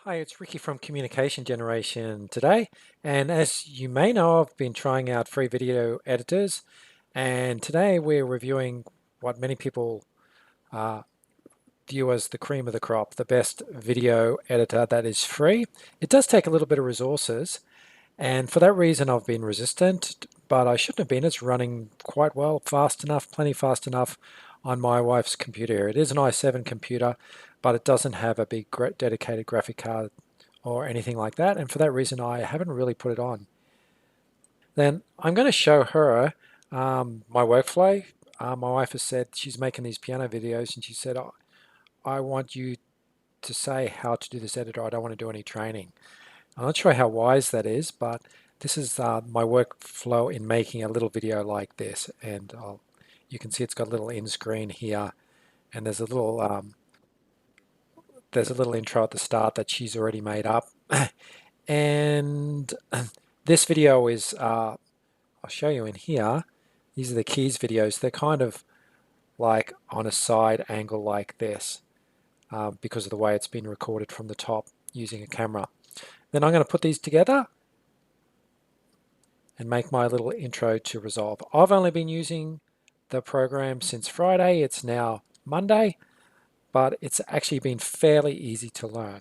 Hi, it's Ricky from Communication Generation today. And as you may know, I've been trying out free video editors. And today we're reviewing what many people uh, view as the cream of the crop, the best video editor that is free. It does take a little bit of resources. And for that reason, I've been resistant, but I shouldn't have been. It's running quite well, fast enough, plenty fast enough on my wife's computer here. It is an i7 computer, but it doesn't have a big dedicated graphic card or anything like that. And for that reason, I haven't really put it on. Then I'm going to show her my workflow. My wife has said she's making these piano videos, and she said, oh, I want you to say how to do this editor. I don't want to do any training. I'm not sure how wise that is, but this is my workflow in making a little video like this. And you can see it's got a little in screen here, and there's a little intro at the start that she's already made up. And this video is, I'll show you in here, these are the keys videos. They're kind of like on a side angle like this because of the way it's been recorded from the top using a camera. Then I'm going to put these together and make my little intro to Resolve. I've only been using the program since Friday. It's now Monday, but it's actually been fairly easy to learn.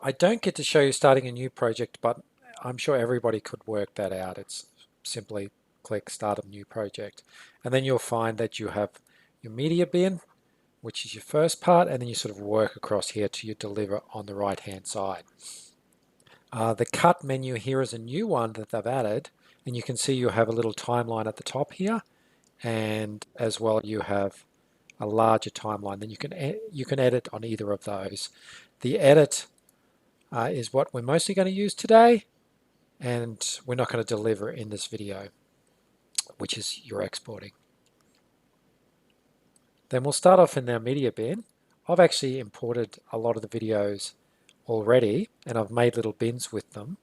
I don't get to show you starting a new project, but I'm sure everybody could work that out. It's simply click start a new project. And then you'll find that you have your media bin, which is your first part, and then you sort of work across here to your deliver on the right hand side. The cut menu here is a new one that they've added, and you can see you have a little timeline at the top here, and as well you have a larger timeline. Then you can edit on either of those. The edit is what we're mostly going to use today, and we're not going to deliver in this video, which is your exporting. Then we'll start off in our media bin. I've actually imported a lot of the videos already, and I've made little bins with them.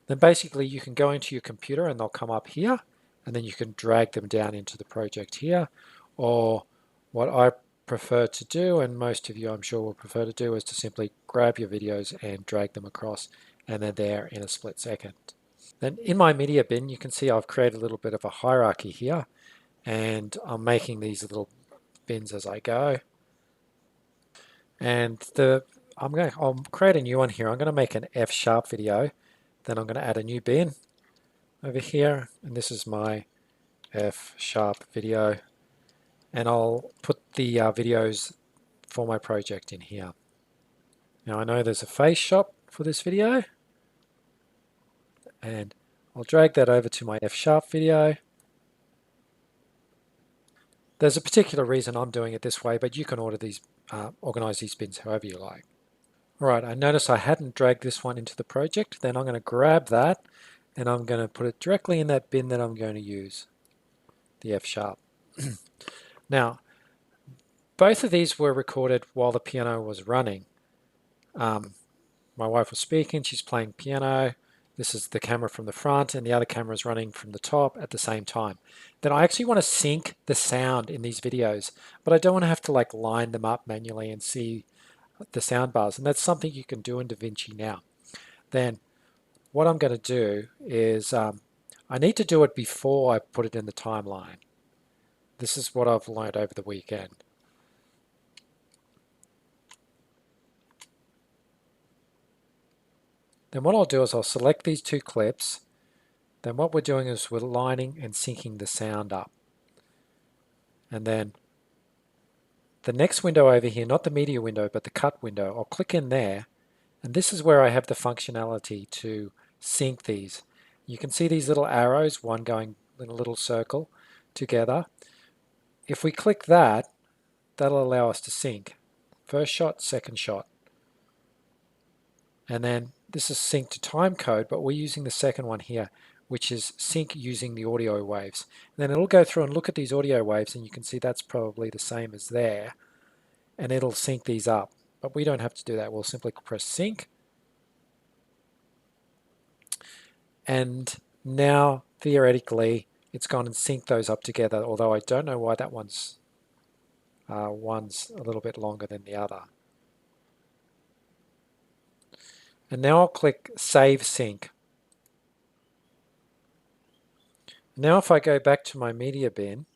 Then basically you can go into your computer and they'll come up here, and then you can drag them down into the project here. Or what I prefer to do, and most of you I'm sure will prefer to do, is to simply grab your videos and drag them across, and they're there in a split second. Then in my media bin, you can see I've created a little bit of a hierarchy here, and I'm making these little bins as I go. And I'll create a new one here. I'm going to make an F# video. Then I'm going to add a new bin over here, and this is my F# video. And I'll put the videos for my project in here. Now I know there's a face shot for this video, and I'll drag that over to my F# video. There's a particular reason I'm doing it this way, but you can organize these bins however you like. All right, I notice I hadn't dragged this one into the project. Then I'm going to grab that and I'm going to put it directly in that bin that I'm going to use, the F#. Now, both of these were recorded while the piano was running. My wife was speaking, she's playing piano. This is the camera from the front, and the other camera is running from the top at the same time. Then I actually want to sync the sound in these videos, but I don't want to have to like line them up manually and see the sound bars, and that's something you can do in DeVinci now. Then what I'm going to do is I need to do it before I put it in the timeline. This is what I've learned over the weekend. Then what I'll do is I'll select these two clips. Then what we're doing is we're lining and syncing the sound up. And then the next window over here, not the media window, but the cut window, I'll click in there. And this is where I have the functionality to sync these. You can see these little arrows, one going in a little circle together. If we click that, that'll allow us to sync. First shot, second shot. And then this is sync to time code, but we're using the second one here, which is sync using the audio waves. And then it'll go through and look at these audio waves, and you can see that's probably the same as there. And it'll sync these up. But we don't have to do that. We'll simply press sync. And now, theoretically, it's gone and synced those up together, although I don't know why that one's a little bit longer than the other. And now I'll click Save Sync. Now if I go back to my media bin,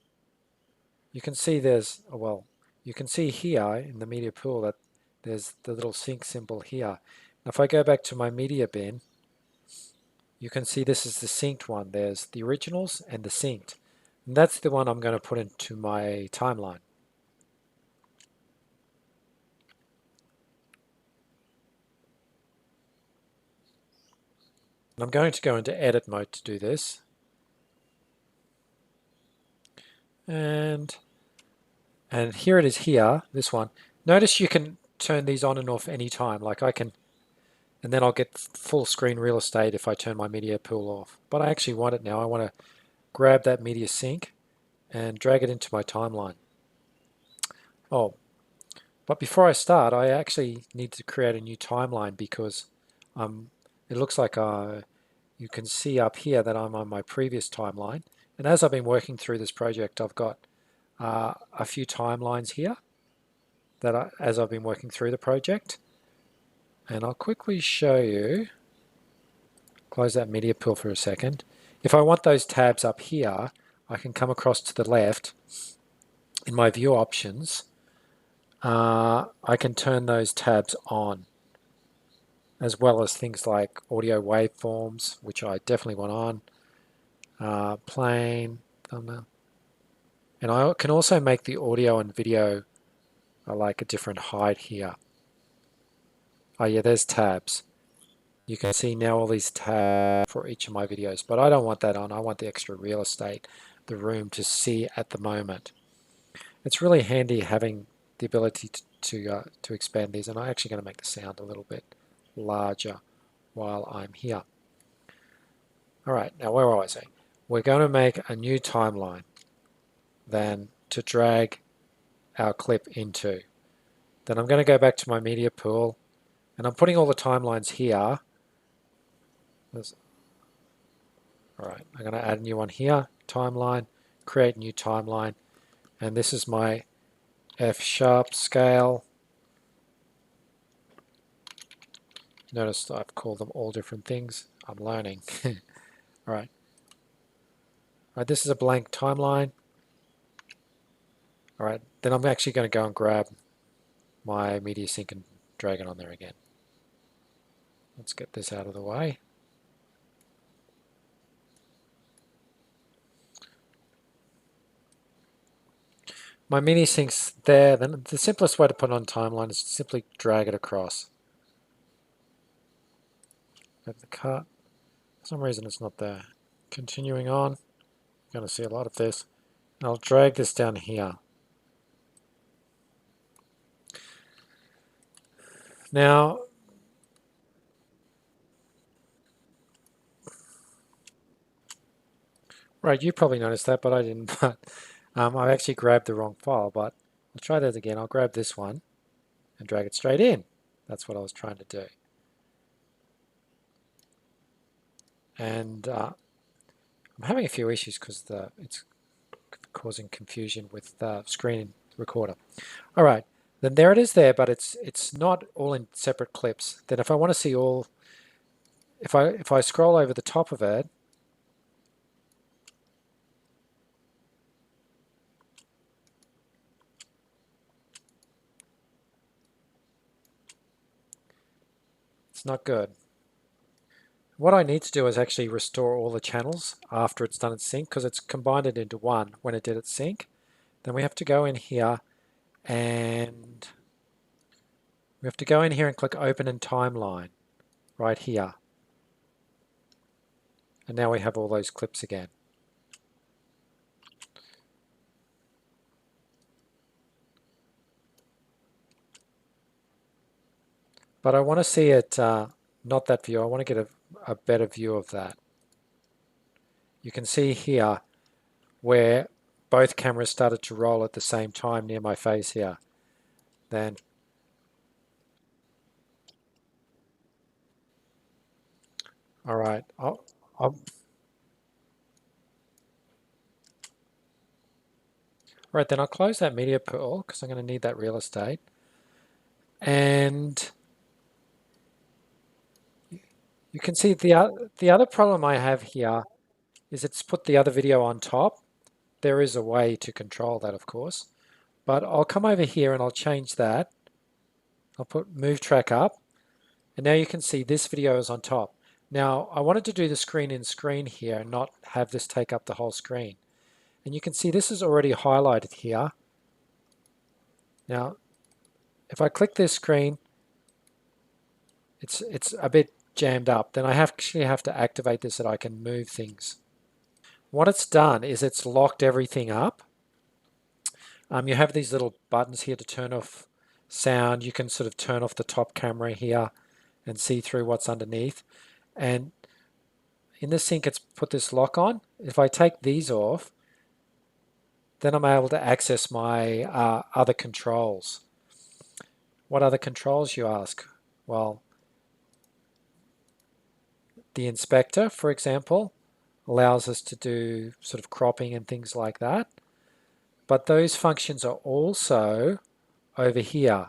you can see there's, well, you can see here in the media pool that there's the little sync symbol here. Now if I go back to my media bin, you can see this is the synced one. There's the originals and the synced. And that's the one I'm going to put into my timeline. And I'm going to go into edit mode to do this. And here it is here, this one. Notice you can turn these on and off anytime. Like I can, and then I'll get full screen real estate if I turn my media pool off. But I actually want it now. I want to grab that media sync and drag it into my timeline. Oh, but before I start, I actually need to create a new timeline because it looks like you can see up here that I'm on my previous timeline. And as I've been working through this project, I've got a few timelines here that as I've been working through the project. And I'll quickly show you, close that media pool for a second. If I want those tabs up here, I can come across to the left in my view options. I can turn those tabs on, as well as things like audio waveforms, which I definitely want on, plane, thumbnail. And I can also make the audio and video like a different height here. Oh yeah, there's tabs. You can see now all these tabs for each of my videos, but I don't want that on. I want the extra real estate, the room to see at the moment. It's really handy having the ability to expand these, and I'm actually going to make the sound a little bit larger while I'm here. All right, now where was I? We're going to make a new timeline then to drag our clip into. Then I'm going to go back to my media pool, and I'm putting all the timelines here. All right, I'm going to add a new one here, timeline, create new timeline, and this is my F-sharp scale. Notice I've called them all different things. I'm learning. All right. All right, this is a blank timeline. All right, then I'm actually going to go and grab my media sync and drag it on there again. Let's get this out of the way. My media sync's there. Then the simplest way to put it on timeline is to simply drag it across. At the cut. For some reason it's not there. Continuing on, you're going to see a lot of this. And I'll drag this down here. Now, right, you probably noticed that, but I didn't. But I actually grabbed the wrong file, but I'll try that again. I'll grab this one and drag it straight in. That's what I was trying to do. And I'm having a few issues because it's causing confusion with the screen recorder. All right, then there it is there, but it's not all in separate clips. Then if I want to see all, if I scroll over the top of it, it's not good. What I need to do is actually restore all the channels after it's done its sync, because it's combined it into one when it did its sync. Then we have to go in here and click Open in Timeline right here. And now we have all those clips again. But I want to see it, not that view, I want to get a better view of that. You can see here where both cameras started to roll at the same time near my face here. Then all right, right, then I'll close that media pool because I'm going to need that real estate. And You can see the other problem I have here is it's put the other video on top. There is a way to control that, of course, but I'll come over here and I'll change that. I'll put move track up, and now you can see this video is on top. Now, I wanted to do the screen in screen here and not have this take up the whole screen. And you can see this is already highlighted here. Now, if I click this screen, it's a bit jammed up. Then I actually have to activate this so that I can move things. What it's done is it's locked everything up. You have these little buttons here to turn off sound. You can sort of turn off the top camera here and see through what's underneath. And in the sync, it's put this lock on. If I take these off, then I'm able to access my other controls. What other controls, you ask? Well, the inspector, for example, allows us to do sort of cropping and things like that. But those functions are also over here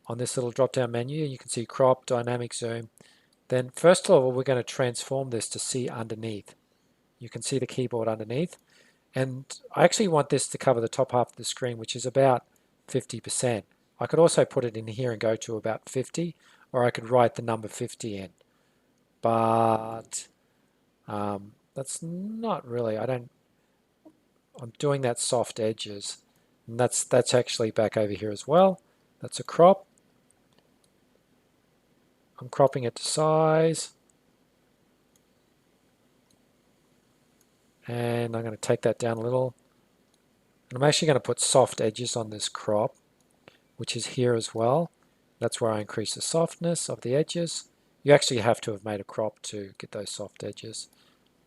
on this little drop-down menu. You can see crop, dynamic zoom. Then first of all, we're going to transform this to see underneath. You can see the keyboard underneath. And I actually want this to cover the top half of the screen, which is about 50%. I could also put it in here and go to about 50, or I could write the number 50 in. But that's not really, I'm doing that soft edges. And that's actually back over here as well. That's a crop. I'm cropping it to size. And I'm going to take that down a little. And I'm actually going to put soft edges on this crop, which is here as well. That's where I increase the softness of the edges. You actually have to have made a crop to get those soft edges.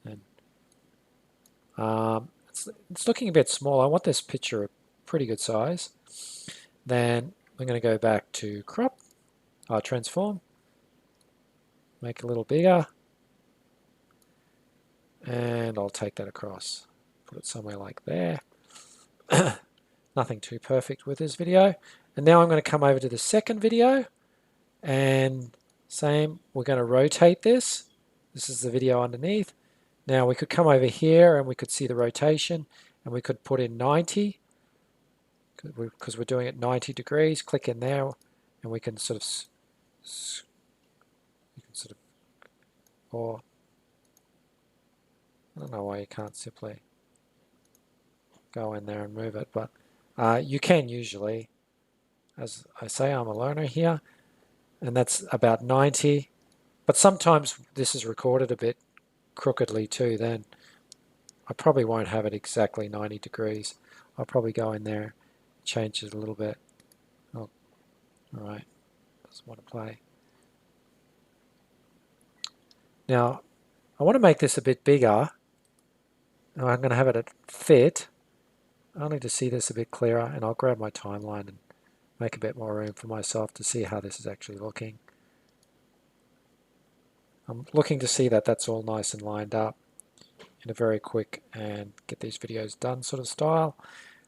And it's looking a bit small. I want this picture a pretty good size. Then I'm going to go back to crop, transform, make it a little bigger, and I'll take that across. Put it somewhere like there. Nothing too perfect with this video. And now I'm going to come over to the second video, and same, we're going to rotate this. This is the video underneath. Now we could come over here and we could see the rotation, and we could put in 90 because we're doing it 90 degrees. Click in there, and we can sort of, or I don't know why you can't simply go in there and move it, but you can usually. As I say, I'm a learner here, and that's about 90. But sometimes this is recorded a bit crookedly too, then I probably won't have it exactly 90 degrees. I'll probably go in there, change it a little bit. Oh, all right, doesn't want to play. Now, I want to make this a bit bigger. I'm going to have it at fit, only to see this a bit clearer, and I'll grab my timeline and make a bit more room for myself to see how this is actually looking. I'm looking to see that that's all nice and lined up in a very quick and get these videos done sort of style.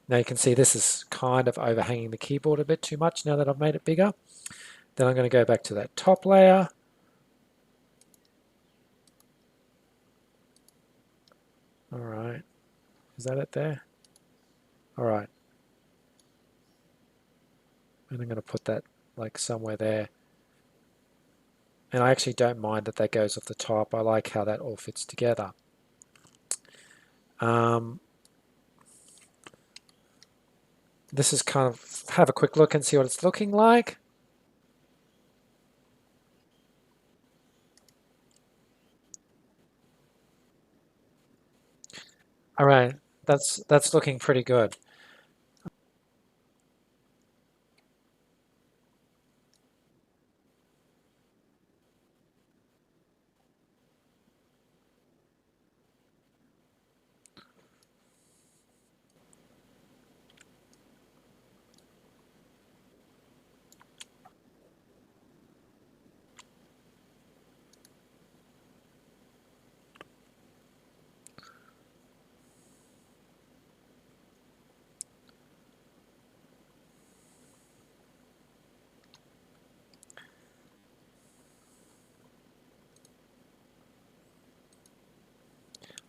Now you can see this is kind of overhanging the keyboard a bit too much now that I've made it bigger. Then I'm going to go back to that top layer. All right, is that it there? All right. And I'm going to put that like somewhere there. And I actually don't mind that that goes off the top. I like how that all fits together. This is kind of, have a quick look and see what it's looking like. All right, that's looking pretty good.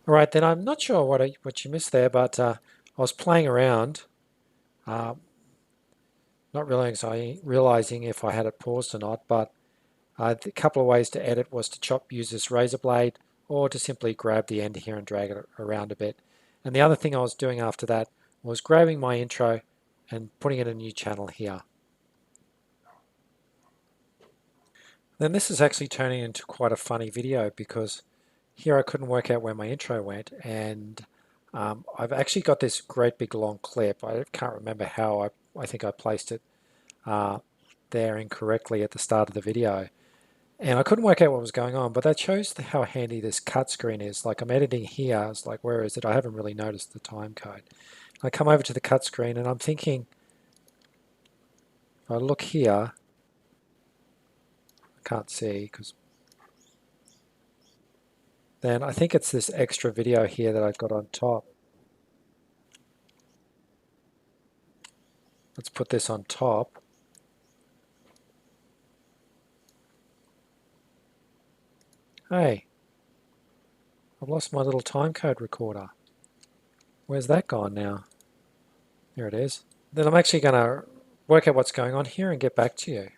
All right, then I'm not sure what you missed there, but I was playing around, uh, not realizing if I had it paused or not, but a couple of ways to edit was to use this razor blade or to simply grab the end here and drag it around a bit. And the other thing I was doing after that was grabbing my intro and putting it in a new channel here. Then this is actually turning into quite a funny video because here I couldn't work out where my intro went, and I've actually got this great big long clip. I can't remember how I think I placed it uh, there incorrectly at the start of the video. And I couldn't work out what was going on, but that shows how handy this cut screen is. Like I'm editing here, I was like, where is it? I haven't really noticed the time code. I come over to the cut screen and I'm thinking, if I look here, I can't see because then I think it's this extra video here that I've got on top. Let's put this on top. Hey, I've lost my little timecode recorder. Where's that gone now? There it is. Then I'm actually going to work out what's going on here and get back to you.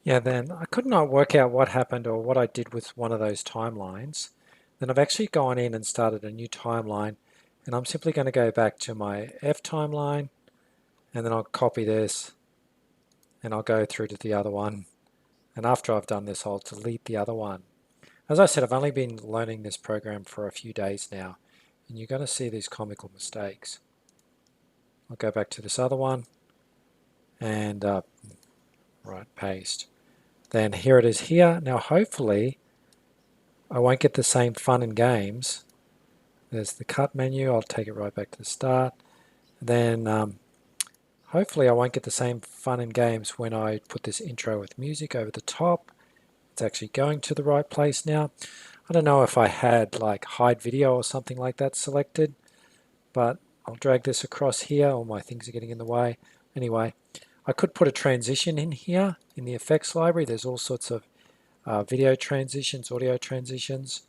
Yeah, then I could not work out what happened or what I did with one of those timelines. Then I've actually gone in and started a new timeline, and I'm simply going to go back to my F timeline, and then I'll copy this, and I'll go through to the other one. And after I've done this, I'll delete the other one. As I said, I've only been learning this program for a few days now, and you're going to see these comical mistakes. I'll go back to this other one, and right, paste. Then here it is here. Now hopefully I won't get the same fun and games. There's the cut menu. I'll take it right back to the start. Then hopefully I won't get the same fun and games when I put this intro with music over the top. It's actually going to the right place now. I don't know if I had like hide video or something like that selected, but I'll drag this across here. All my things are getting in the way. Anyway, I could put a transition in here in the effects library. There's all sorts of video transitions, audio transitions.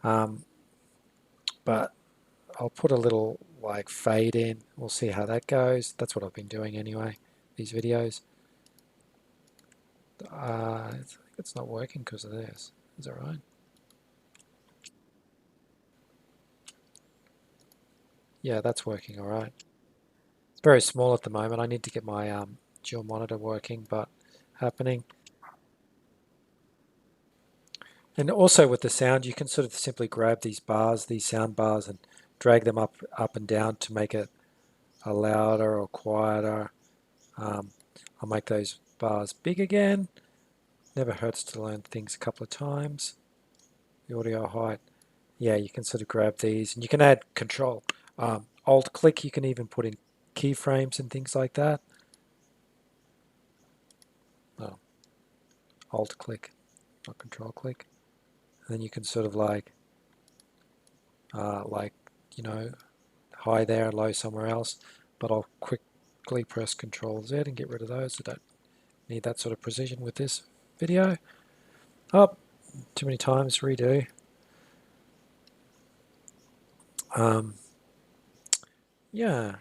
But I'll put a little like fade in. We'll see how that goes. That's what I've been doing anyway, these videos. I think it's not working because of this. Is that right? Yeah, that's working all right. It's very small at the moment. I need to get my dual monitor working, but happening. And also with the sound, you can sort of simply grab these bars, these sound bars, and drag them up and down to make it a louder or quieter. I'll make those bars big again. Never hurts to learn things a couple of times. The audio height. Yeah, you can sort of grab these and you can add control. Alt click, you can even put in keyframes and things like that. Oh, alt click, not control click. And then you can sort of like, you know, high there, low somewhere else. But I'll quickly press Control Z and get rid of those. I don't need that sort of precision with this video. Oh, too many times, redo. Yeah,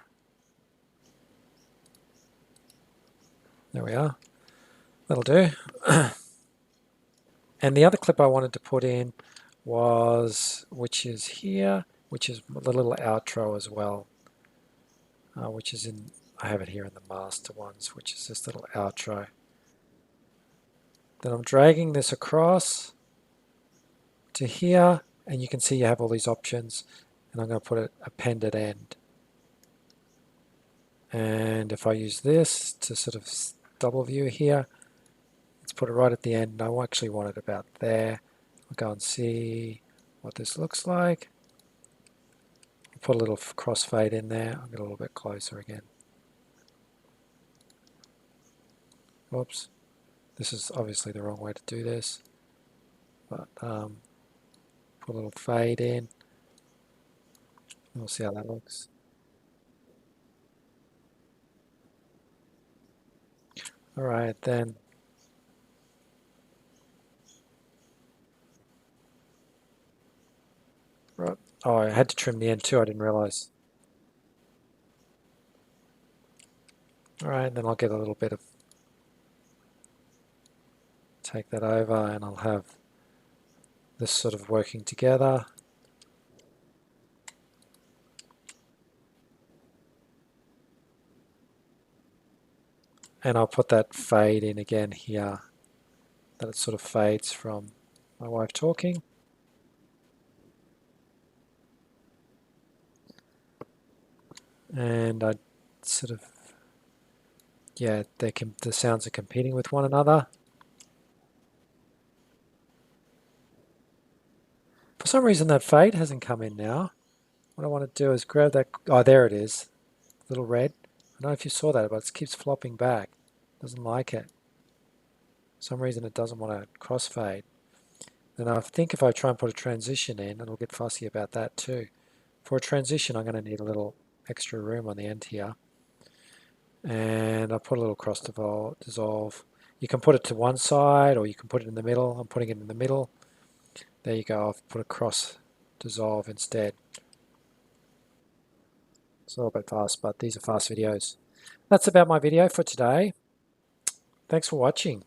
there we are. That'll do. And the other clip I wanted to put in was, which is here, which is the little outro as well, which is in, I have it here in the master ones, which is this little outro. Then I'm dragging this across to here, and you can see you have all these options, and I'm going to put it appended end. And if I use this to sort of double view here, let's put it right at the end. I actually want it about there. I'll go and see what this looks like. I'll put a little crossfade in there. I'll get a little bit closer again. Whoops. This is obviously the wrong way to do this. But put a little fade in. We'll see how that looks. All right, then. Oh, I had to trim the end too, I didn't realize. All right, then I'll get a little bit of, take that over and I'll have this sort of working together. And I'll put that fade in again here, that it sort of fades from my wife talking. And I sort of, yeah, the sounds are competing with one another. For some reason that fade hasn't come in now. What I want to do is grab that, oh there it is, little red. I don't know if you saw that, but it keeps flopping back. Doesn't like it. For some reason it doesn't want to crossfade. And I think if I try and put a transition in, it'll get fussy about that too. For a transition, I'm going to need a little extra room on the end here. And I'll put a little cross dissolve. You can put it to one side or you can put it in the middle. I'm putting it in the middle. There you go. I've put a cross dissolve instead. It's a little bit fast, but these are fast videos. That's about my video for today. Thanks for watching.